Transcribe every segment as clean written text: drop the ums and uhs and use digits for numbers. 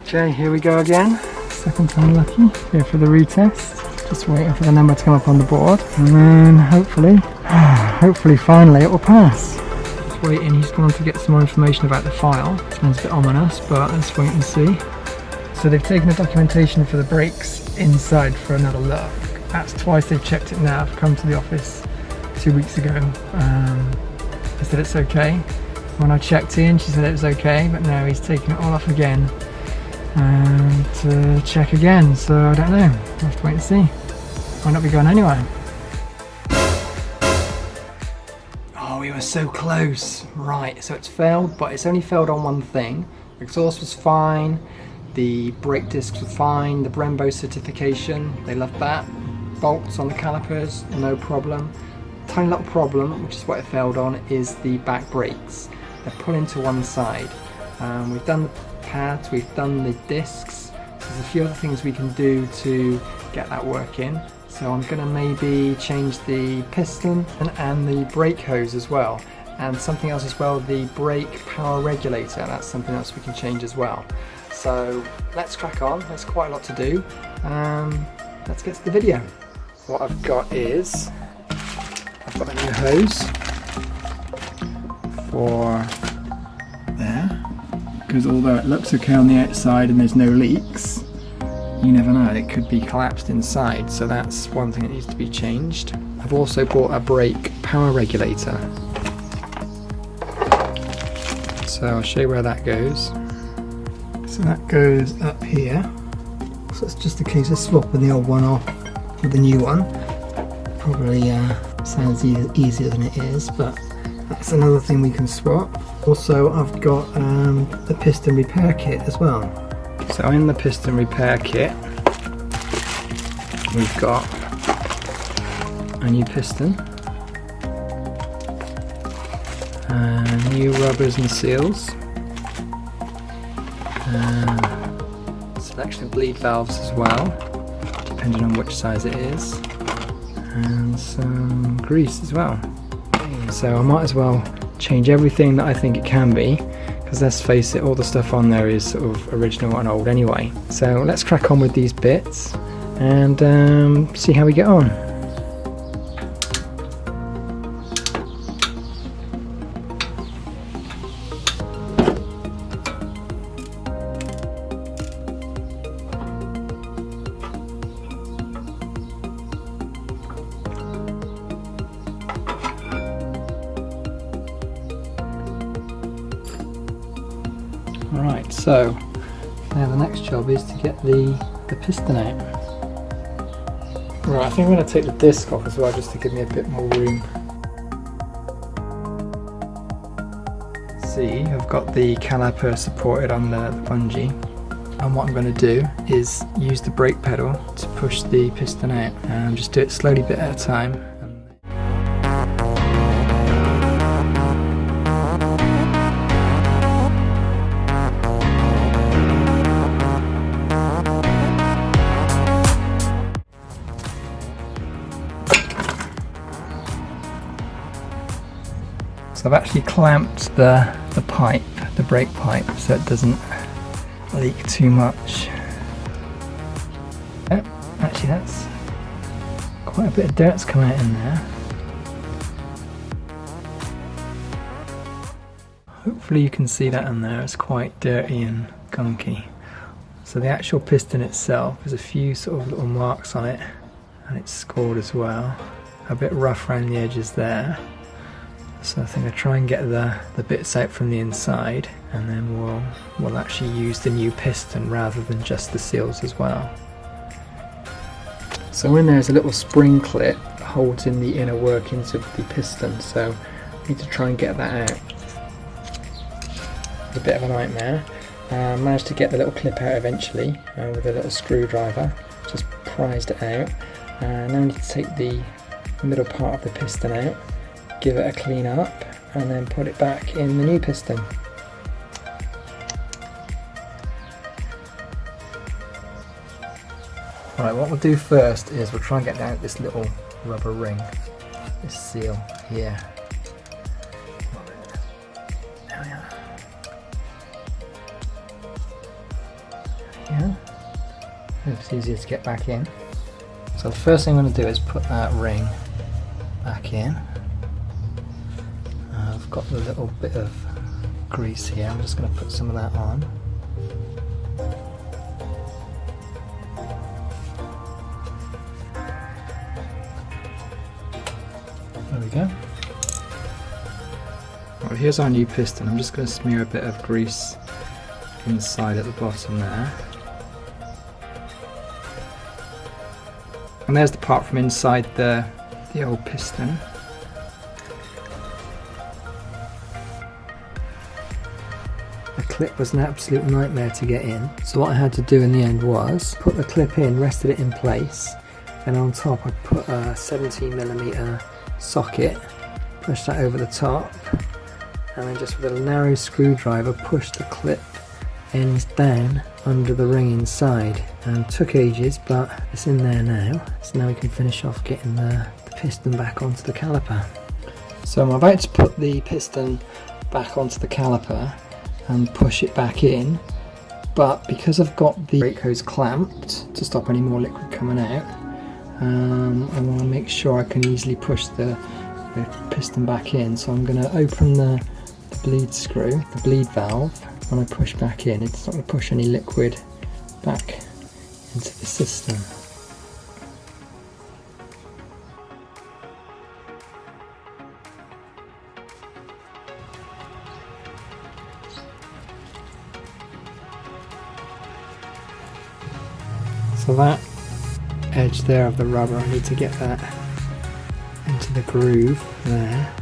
Okay, here we go again. Second time lucky. Here for the retest. Just waiting for the number to come up on the board. And then hopefully finally it will pass. Just waiting, he's gone on to get some more information about the file. Sounds a bit ominous, but let's wait and see. So they've taken the documentation for the brakes inside for another look. That's twice they've checked it now. I've come to the office 2 weeks ago. I said it's okay. When I checked in, she said it was okay, but now he's taking it all off again to check again. So I don't know. We'll have to wait and see. Might not be going anywhere. Oh, we were so close. Right, so it's failed, but it's only failed on one thing. The exhaust was fine. The brake discs were fine, the Brembo certification, they loved that. Bolts on the calipers, no problem. Tiny little problem, which is what it failed on, is the back brakes. They're pulling to one side. We've done the pads, we've done the discs. There's a few other things we can do to get that working. So I'm going to maybe change the piston and the brake hose as well. And something else as well, the brake power regulator, that's something else we can change as well. So let's crack on, there's quite a lot to do. Let's get to the video. What I've got is, I've got a new hose for there, because although it looks okay on the outside and there's no leaks, you never know, it could be collapsed inside, so that's one thing that needs to be changed. I've also bought a brake power regulator. So I'll show you where that goes. So that goes up here. So it's just a case of swapping the old one off with the new one. Probably sounds easier than it is, but that's another thing we can swap. Also, I've got the piston repair kit as well. So in the piston repair kit, we've got a new piston, new rubbers and seals, selection of bleed valves as well, depending on which size it is, and some grease as well. So I might as well change everything that I think it can be, because let's face it, all the stuff on there is sort of original and old anyway. So let's crack on with these bits and see how we get on. Right, so now the next job is to get the piston out. Right, I think I'm going to take the disc off as well, just to give me a bit more room. See, I've got the caliper supported on the bungee, and what I'm going to do is use the brake pedal to push the piston out, and just do it slowly, bit at a time. So I've actually clamped the pipe, the brake pipe, so it doesn't leak too much. Oh, actually that's quite a bit of dirt's come out in there. Hopefully you can see that in there, it's quite dirty and gunky. So the actual piston itself, there's a few sort of little marks on it, and it's scored as well. A bit rough around the edges there. So I think I'll try and get the bits out from the inside, and then we'll actually use the new piston rather than just the seals as well. So in there's a little spring clip that holds in the inner workings of the piston, so I need to try and get that out. It's a bit of a nightmare. Managed to get the little clip out eventually with a little screwdriver, just prised it out. Now I need to take the middle part of the piston out, give it a clean up, and then put it back in the new piston. Right, what we'll do first is we'll try and get out this little rubber ring, this seal here. There we are. It's easier to get back in. So the first thing I'm going to do is put that ring back in. I've got the little bit of grease here, I'm just going to put some of that on. There we go. Well, here's our new piston. I'm just going to smear a bit of grease inside at the bottom there. And there's the part from inside the old piston. The clip was an absolute nightmare to get in, so what I had to do in the end was put the clip in, rested it in place, and on top I put a 17mm socket, push that over the top, and then just with a narrow screwdriver push the clip ends down under the ring inside. And it took ages, but it's in there now, so now we can finish off getting the piston back onto the caliper. So I'm about to put the piston back onto the caliper and push it back in, but because I've got the brake hose clamped to stop any more liquid coming out, I want to make sure I can easily push the piston back in. So I'm going to open the bleed screw, the bleed valve. When I push back in, it's not going to push any liquid back into the system. So that edge there of the rubber, I need to get that into the groove there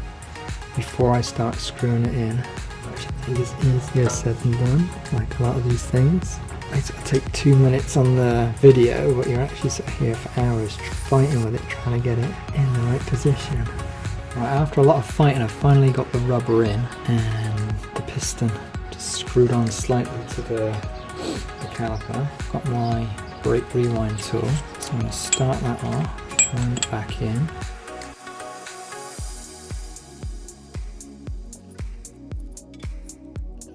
before I start screwing it in, which I think is easier said than done, like a lot of these things. It's going to take 2 minutes on the video, but you're actually sitting here for hours fighting with it, trying to get it in the right position. Right, after a lot of fighting, I finally got the rubber in and the piston just screwed on slightly to the caliper. Got my brake rewind tool, so I'm going to start that off, wind it back in.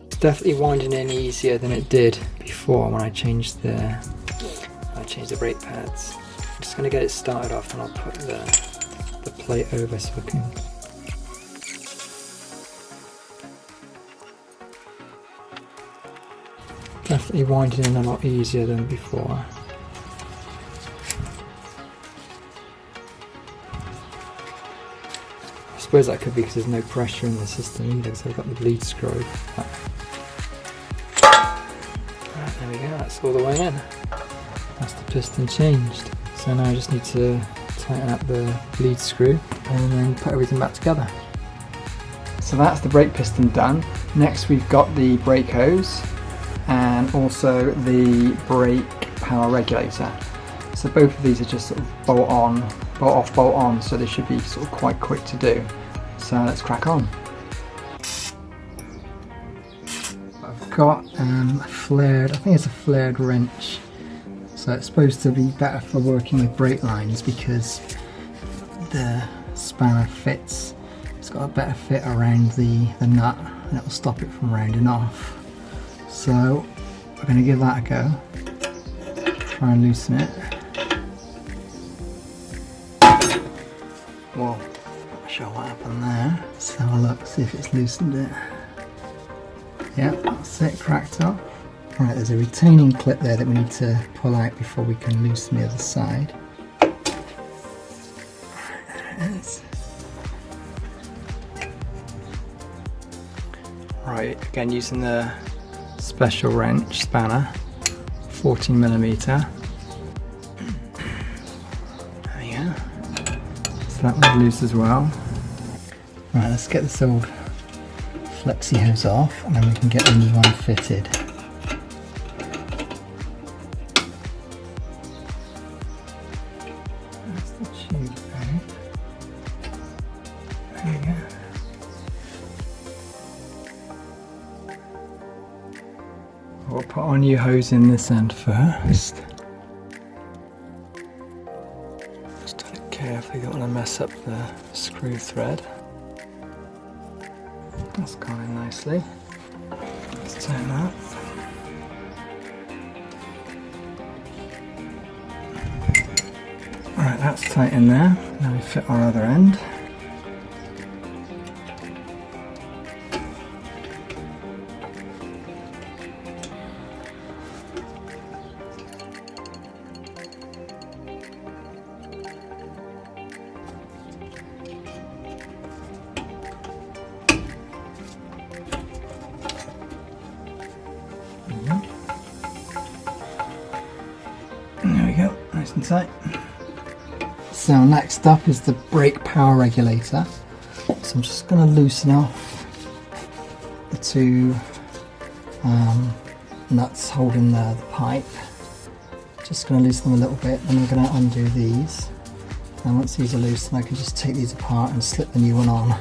It's definitely winding in easier than it did before when I changed the brake pads. I'm just going to get it started off and I'll put the plate over so I can definitely winding in a lot easier than before. I suppose that could be because there's no pressure in the system either, because I've got the bleed screw. Right, there we go, that's all the way in. That's the piston changed. So now I just need to tighten up the bleed screw and then put everything back together. So that's the brake piston done. Next we've got the brake hose and also the brake power regulator. So both of these are just sort of bolt on, bolt off, bolt on, so they should be sort of quite quick to do. So let's crack on. I've got a flared, I think it's a flared wrench. So it's supposed to be better for working with brake lines because the spanner fits. It's got a better fit around the nut and it will stop it from rounding off. So we're going to give that a go. Try and loosen it. Well, not sure what happened there. Let's have a look, see if it's loosened it. Yep, that's it, cracked off. Right, there's a retaining clip there that we need to pull out before we can loosen the other side. Right, there it is. Right, again using the special wrench spanner, 14mm. There we go. So that one's loose as well. Right, let's get this old flexi hose off and then we can get the new one fitted. That's the tube out. There we go. We'll put our new hose in this end first. Just do it carefully, don't want to mess up the screw thread. That's gone in nicely. Let's turn that. that's tight in there. Now we fit our other end. There we go, nice and tight. So next up is the brake power regulator. So I'm just going to loosen off the two nuts holding the pipe. Just going to loosen them a little bit, then I'm going to undo these. And once these are loose, then I can just take these apart and slip the new one on.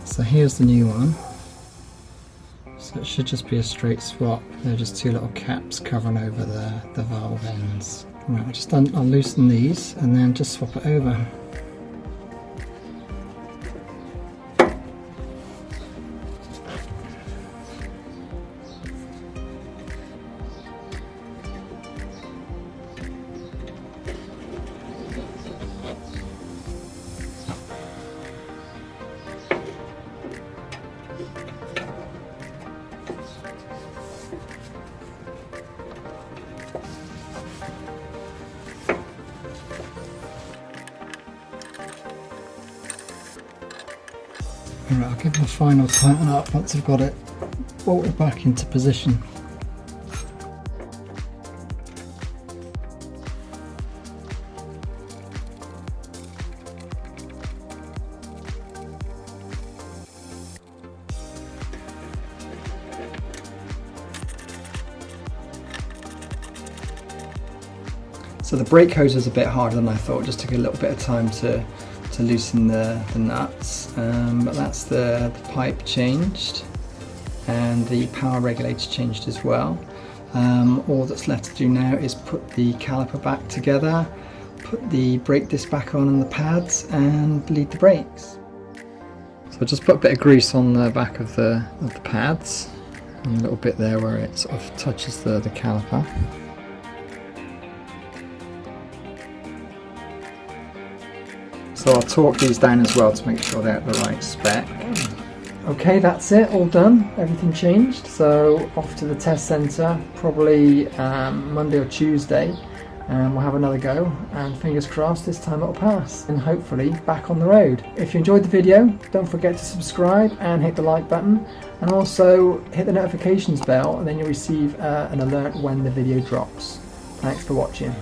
So here's the new one. So it should just be a straight swap. They're just two little caps covering over the valve ends. Right, I'll loosen these and then just swap it over. Alright, I'll give it a final tighten up once I've got it bolted back into position. So the brake hose is a bit harder than I thought, just took a little bit of time to loosen the nuts, but that's the pipe changed and the power regulator changed as well. All that's left to do now is put the caliper back together, put the brake disc back on the pads and bleed the brakes. So I just put a bit of grease on the back of the pads and a little bit there where it sort of touches the caliper. So I'll torque these down as well to make sure they're at the right spec. Okay, that's it, all done, everything changed. So off to the test centre, probably Monday or Tuesday, and we'll have another go, and fingers crossed this time it'll pass, and hopefully back on the road. If you enjoyed the video, don't forget to subscribe and hit the like button, and also hit the notifications bell, and then you'll receive an alert when the video drops. Thanks for watching.